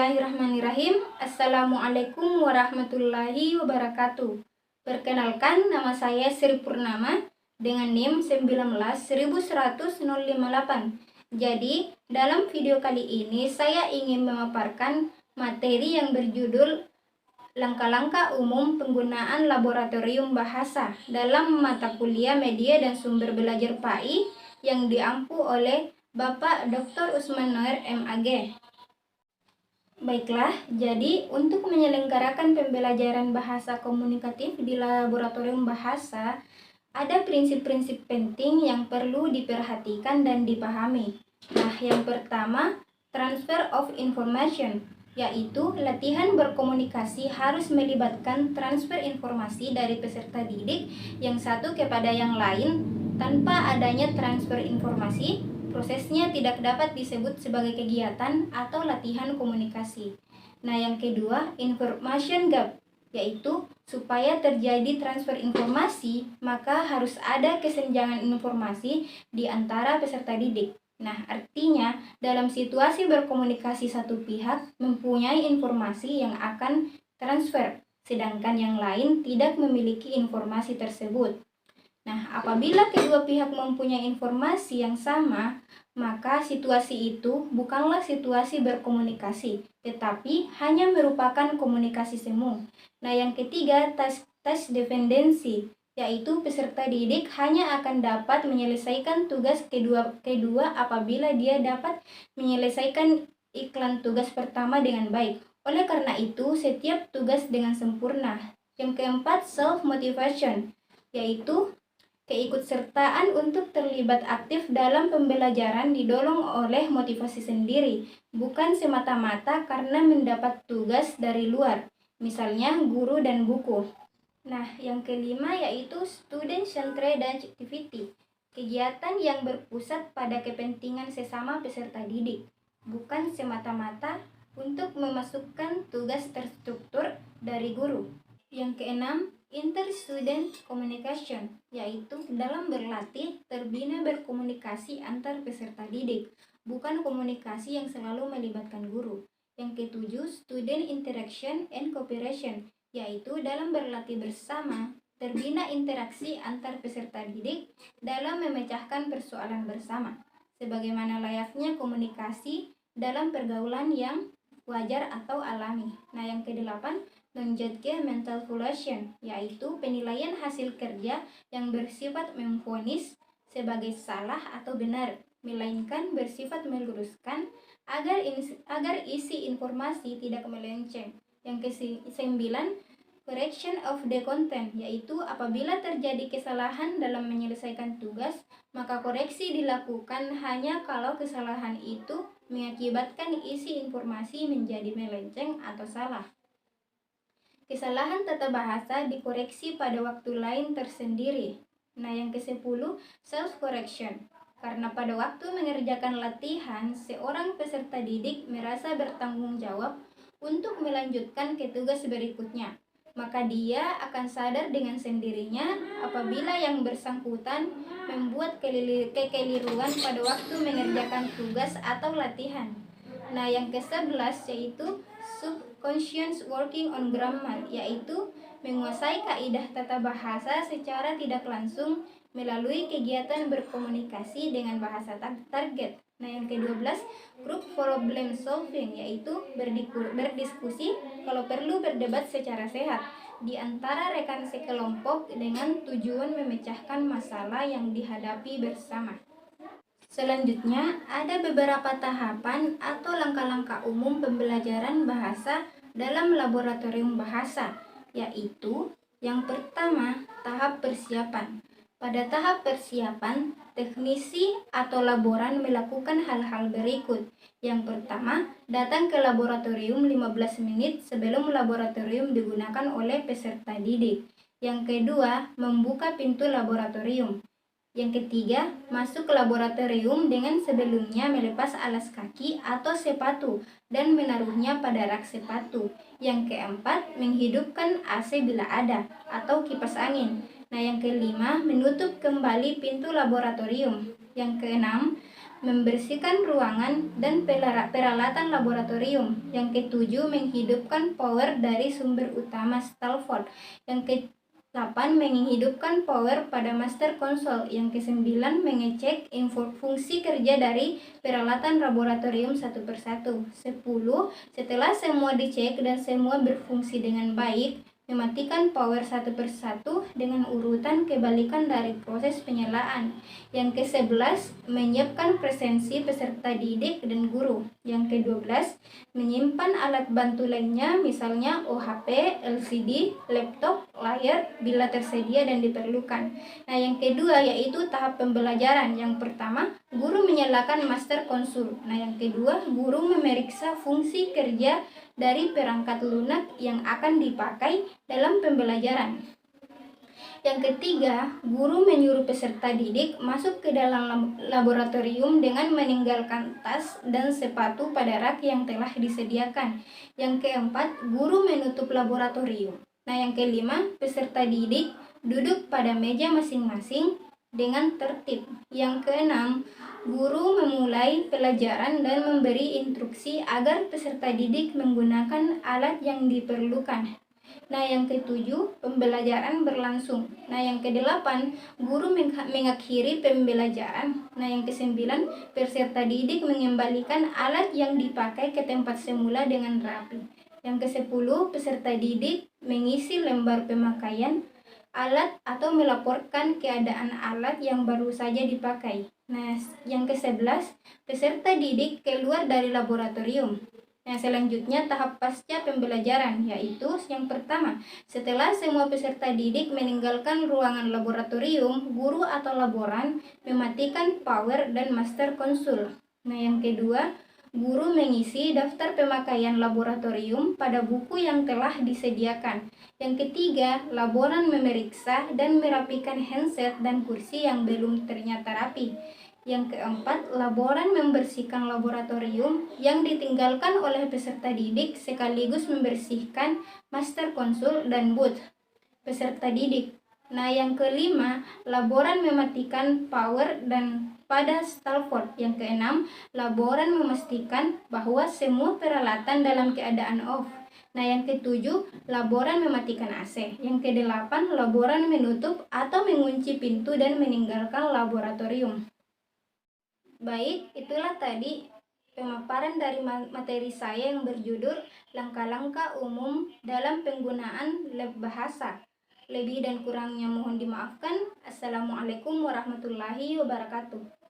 Bismillahirrahmanirrahim. Assalamualaikum warahmatullahi wabarakatuh. Perkenalkan, nama saya Sri Purnama dengan NIM 19.100.058. Jadi, dalam video kali ini saya ingin memaparkan materi yang berjudul Langkah-langkah umum penggunaan laboratorium bahasa dalam mata kuliah media dan sumber belajar PAI yang diampu oleh Bapak Dr. Usman Noer MAG. Baiklah, jadi untuk menyelenggarakan pembelajaran bahasa komunikatif di laboratorium bahasa, ada prinsip-prinsip penting yang perlu diperhatikan dan dipahami. Nah, yang pertama, transfer of information, yaitu latihan berkomunikasi harus melibatkan transfer informasi dari peserta didik yang satu kepada yang lain. Tanpa adanya transfer informasi, prosesnya tidak dapat disebut sebagai kegiatan atau latihan komunikasi. Nah, yang kedua, information gap, yaitu supaya terjadi transfer informasi, maka harus ada kesenjangan informasi di antara peserta didik. Nah, artinya dalam situasi berkomunikasi satu pihak mempunyai informasi yang akan transfer, sedangkan yang lain tidak memiliki informasi tersebut. Nah, apabila kedua pihak mempunyai informasi yang sama, maka situasi itu bukanlah situasi berkomunikasi, tetapi hanya merupakan komunikasi semu. Nah, yang ketiga, task dependency, yaitu peserta didik hanya akan dapat menyelesaikan tugas kedua apabila dia dapat menyelesaikan iklan tugas pertama dengan baik. Oleh karena itu, setiap tugas dengan sempurna. Yang keempat, self motivation, yaitu keikutsertaan untuk terlibat aktif dalam pembelajaran didorong oleh motivasi sendiri, bukan semata-mata karena mendapat tugas dari luar, misalnya guru dan buku. Nah, yang kelima yaitu student-centered activity, kegiatan yang berpusat pada kepentingan sesama peserta didik, bukan semata-mata untuk memasukkan tugas terstruktur dari guru. Yang keenam, inter-student communication, yaitu dalam berlatih terbina berkomunikasi antar peserta didik, bukan komunikasi yang selalu melibatkan guru. Yang ketujuh, student interaction and cooperation, yaitu dalam berlatih bersama terbina interaksi antar peserta didik dalam memecahkan persoalan bersama, sebagaimana layaknya komunikasi dalam pergaulan yang wajar atau alami. Nah, yang kedelapan, menjudge mental evaluation, yaitu penilaian hasil kerja yang bersifat memvonis sebagai salah atau benar, melainkan bersifat meluruskan agar isi informasi tidak melenceng. Yang kesembilan, correction of the content, yaitu apabila terjadi kesalahan dalam menyelesaikan tugas, maka koreksi dilakukan hanya kalau kesalahan itu mengakibatkan isi informasi menjadi melenceng atau salah. Kesalahan tata bahasa dikoreksi pada waktu lain tersendiri. Nah, yang ke-10, self-correction. Karena pada waktu mengerjakan latihan, seorang peserta didik merasa bertanggung jawab untuk melanjutkan ke tugas berikutnya. Maka dia akan sadar dengan sendirinya apabila yang bersangkutan membuat kekeliruan pada waktu mengerjakan tugas atau latihan. Nah, yang ke-11 yaitu subconscious working on grammar, yaitu menguasai kaidah tata bahasa secara tidak langsung melalui kegiatan berkomunikasi dengan bahasa target. Nah, yang ke-12 group problem solving, yaitu berdiskusi, kalau perlu berdebat secara sehat di antara rekan sekelompok dengan tujuan memecahkan masalah yang dihadapi bersama. Selanjutnya, ada beberapa tahapan atau langkah-langkah umum pembelajaran bahasa dalam laboratorium bahasa, yaitu yang pertama, tahap persiapan. Pada tahap persiapan, teknisi atau laboran melakukan hal-hal berikut. Yang pertama, datang ke laboratorium 15 menit sebelum laboratorium digunakan oleh peserta didik. Yang kedua, membuka pintu laboratorium. Yang ketiga, masuk ke laboratorium dengan sebelumnya melepas alas kaki atau sepatu dan menaruhnya pada rak sepatu. Yang keempat, menghidupkan AC bila ada atau kipas angin. Nah, yang kelima, menutup kembali pintu laboratorium. Yang keenam, membersihkan ruangan dan peralatan laboratorium. Yang ketujuh, menghidupkan power dari sumber utama Stalford. Yang ke-8, menghidupkan power pada master console. Yang ke-9, mengecek fungsi kerja dari peralatan laboratorium satu persatu. 10, setelah semua dicek dan semua berfungsi dengan baik, mematikan power satu persatu dengan urutan kebalikan dari proses penyalaan. Yang ke-11, menyiapkan presensi peserta didik dan guru. Yang ke-12, menyimpan alat bantu lainnya, misalnya OHP, LCD, laptop, layar bila tersedia dan diperlukan. Nah, yang kedua yaitu tahap pembelajaran. Yang pertama, guru menyalakan master console. Nah, yang kedua, guru memeriksa fungsi kerja dari perangkat lunak yang akan dipakai dalam pembelajaran. Yang ketiga, guru menyuruh peserta didik masuk ke dalam laboratorium dengan meninggalkan tas dan sepatu pada rak yang telah disediakan. Yang keempat, guru menutup laboratorium. Nah, yang kelima, peserta didik duduk pada meja masing-masing dengan tertib. Yang keenam, guru memulai pelajaran dan memberi instruksi agar peserta didik menggunakan alat yang diperlukan. Nah, yang ketujuh, pembelajaran berlangsung. Nah, yang kedelapan, guru mengakhiri pembelajaran. Nah, yang kesembilan, peserta didik mengembalikan alat yang dipakai ke tempat semula dengan rapi. Yang kesepuluh, peserta didik mengisi lembar pemakaian alat atau melaporkan keadaan alat yang baru saja dipakai. Nah, yang ke-11, peserta didik keluar dari laboratorium. Nah, selanjutnya tahap pasca pembelajaran, yaitu yang pertama, setelah semua peserta didik meninggalkan ruangan laboratorium, guru atau laboran mematikan power dan master console. Nah, yang kedua, guru mengisi daftar pemakaian laboratorium pada buku yang telah disediakan. Yang ketiga, laboran memeriksa dan merapikan handset dan kursi yang belum ternyata rapi. Yang keempat, laboran membersihkan laboratorium yang ditinggalkan oleh peserta didik sekaligus membersihkan master console dan booth peserta didik. Nah, yang kelima, laboran mematikan power dan pada Stalford. Yang keenam, laboran memastikan bahwa semua peralatan dalam keadaan off. Nah, yang ketujuh, laboran mematikan AC. Yang kedelapan, laboran menutup atau mengunci pintu dan meninggalkan laboratorium. Baik, itulah tadi pemaparan dari materi saya yang berjudul Langkah-langkah umum dalam penggunaan lab bahasa. Lebih dan kurangnya mohon dimaafkan. Assalamualaikum warahmatullahi wabarakatuh.